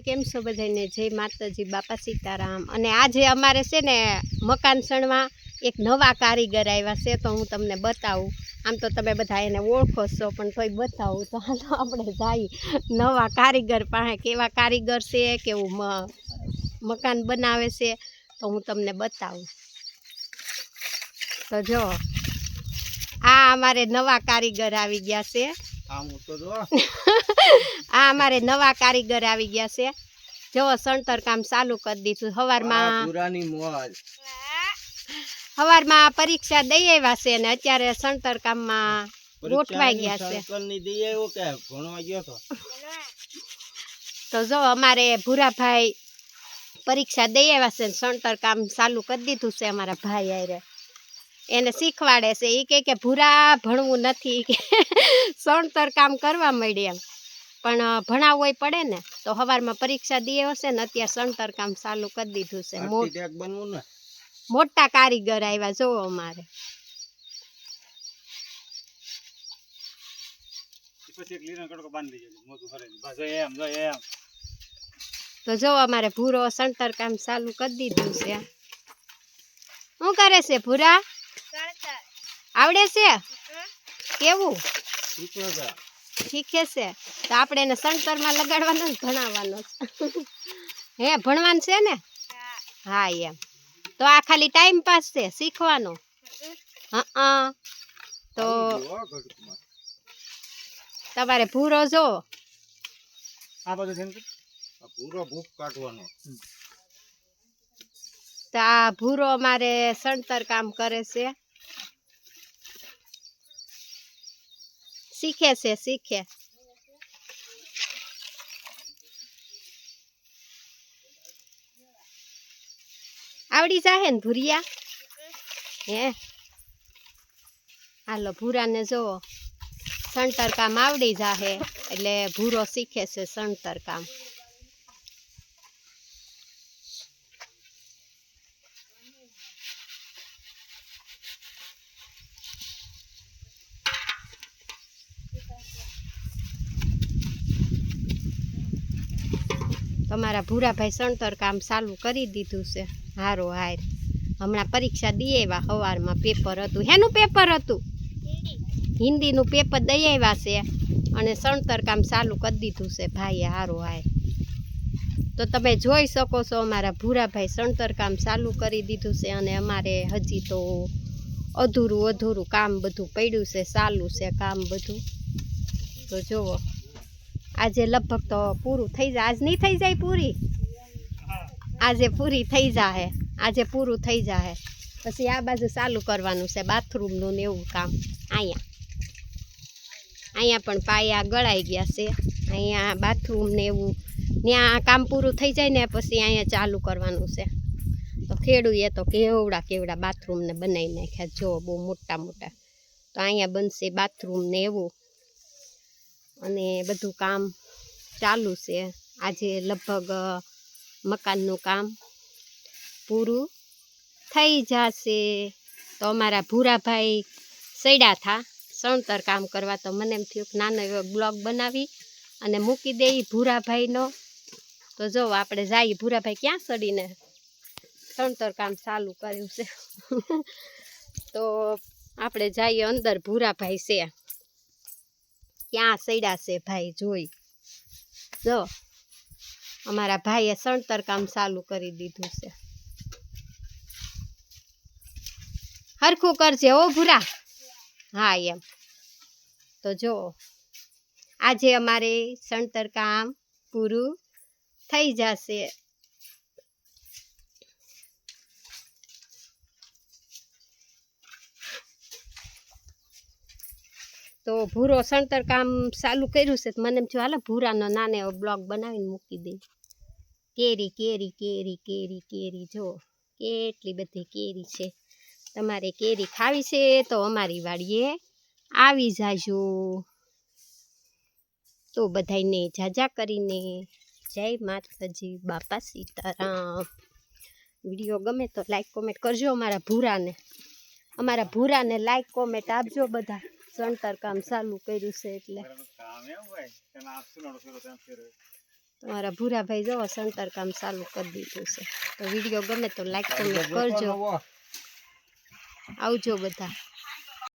કેમ છો બધાને? જય માતાજી, બાપા સીતારામ। અને આજે અમારે છે ને મકાન સણમાં એક નવા કારીગર આવ્યા છે, તો હું તમને બતાવું। આમ તો તમે બધા એને ઓળખો છો, પણ તોય બતાવું। તો હાલો આપણે જઈએ નવા કારીગર પાસે, કેવા કારીગર છે, કેવું મકાન બનાવે છે, તો હું તમને બતાવું। તો જો આ અમારે નવા કારીગર આવી ગયા છે। આ અમારે નવા કારીગર આવી ગયા છે। જો સણતર કામ ચાલુ કરી દીધું। સવારમાં પરીક્ષા દઈ આવ્યા છે ને અત્યારે સણતર કામમાં ગોઠવાઈ ગયા છે। તો જો અમારે ભૂરાભાઈ પરીક્ષા દઈ આવ્યા છે, સણતર કામ ચાલુ કરી દીધું છે અમારા ભાઈ આરે। એને શીખવાડે છે, એ કે ભૂરા ભણવું નથી, કે સણતર કામ કરવા માંડે એમ, પણ ભણાવવું પડે ને। તો સવારમાં પરીક્ષા દઈએ હશે ને અત્યારે સણતર કામ ચાલુ કરી દીધું છે। મોટા કારીગર આવ્યા જો અમારે। તો જો અમારે ભૂરો સણતર કામ ચાલુ કરી દીધું છે। શું કરે છે ભૂરા? આવડે છે? કેવું શીખે છે? તો આપણે એને સણતરમાં લગાડવાનો જ ભણાવવાનો હે? ભણવાનું છે ને? હા એમ। તો આ ખાલી ટાઈમ પાસ છે, શીખવાનો? હા। તો તમારે ભૂરો જો તો આ ભૂરો અમારે સણતર કામ કરે છે, શીખે છે, શીખે। આવડી જાહે ને ભૂરિયા? હે હાલો ભૂરાને જો સણતર કામ આવડી જાહે એટલે ભૂરો શીખે છે સણતર કામ। તમારા ભૂરાભાઈ સણતર કામ ચાલુ કરી દીધું છે હારો હાર। હમણાં પરીક્ષા દઈ આવ્યા, સવારમાં પેપર હતું। હેનું પેપર હતું? હિન્દીનું પેપર દઈ આવ્યા છે અને સણતર કામ ચાલુ કરી દીધું છે ભાઈએ હારો હાર। તો તમે જોઈ શકો છો અમારા ભૂરાભાઈ સણતર કામ ચાલુ કરી દીધું છે, અને અમારે હજી તો અધૂરું કામ બધું પડ્યું છે, ચાલુ છે કામ બધું। તો જુઓ આજે લગભગ તો પૂરું થઈ જાય। આજ નહીં થઈ જાય પૂરી? આજે પૂરી થઈ જાહે, આજે પૂરું થઈ જાહે। પછી આ બાજુ ચાલુ કરવાનું છે બાથરૂમનું ને એવું કામ। અહીંયા પણ પાયા ગળાઈ ગયા છે, અહીંયા બાથરૂમ ને એવું ત્યાં કામ પૂરું થઈ જાય ને પછી અહીંયા ચાલુ કરવાનું છે। તો ખેડૂએ તો કેવડા બાથરૂમ ને બનાવી નાખ્યા, જો બહુ મોટા મોટા। તો અહીંયા બનશે બાથરૂમ ને એવું, અને બધું કામ ચાલુ છે। આજે લગભગ મકાનનું કામ પૂરું થઈ જશે। તો અમારા ભૂરાભાઈ સડ્યા થા સણતર કામ કરવા, તો મને એમ થયું નાનો એવો બ્લોગ બનાવી અને મૂકી દઈ ભૂરાભાઈનો। તો જો આપણે જઈએ, ભૂરાભાઈ ક્યાં સડીને સણતર કામ ચાલુ કર્યું છે તો આપણે જઈએ અંદર, ભૂરાભાઈ છે ક્યાં સડ્યા છે ભાઈ, જોઈ જો અમારા ભાઈએ સણતર કામ ચાલુ કરી દીધું છે। હરખું કરજે ઓ ભૂરા। હા એમ। તો જો આજે અમારે સણતર કામ પૂરું થઈ જશે। તો ભૂરો સણતર કામ ચાલુ કર્યું છે, મને એમ થયું હાલો ભૂરાનો નાનો એવો બ્લોગ બનાવીને મૂકી દઈ। કેરી કેરી કેરી કેરી કેરી જો કેટલી બધી કેરી છે। તમારે કેરી ખાવી છે તો અમારી વાડીએ આવી જાજો। તો બધાને જાજા કરીને જય માતાજી, બાપા સીતારામ। વિડીયો ગમે તો લાઈક કોમેન્ટ કરજો। અમારા ભૂરાને લાઈક કોમેન્ટ આપજો બધા। સણતર કામ ચાલુ કર્યું છે એટલે તમારા ભૂરાભાઈ જો સંતર કામ ચાલુ કરી દીધું છે. તો વિડીયો ગમે તો લાઈક કમેન્ટ કરજો. આવજો બધા.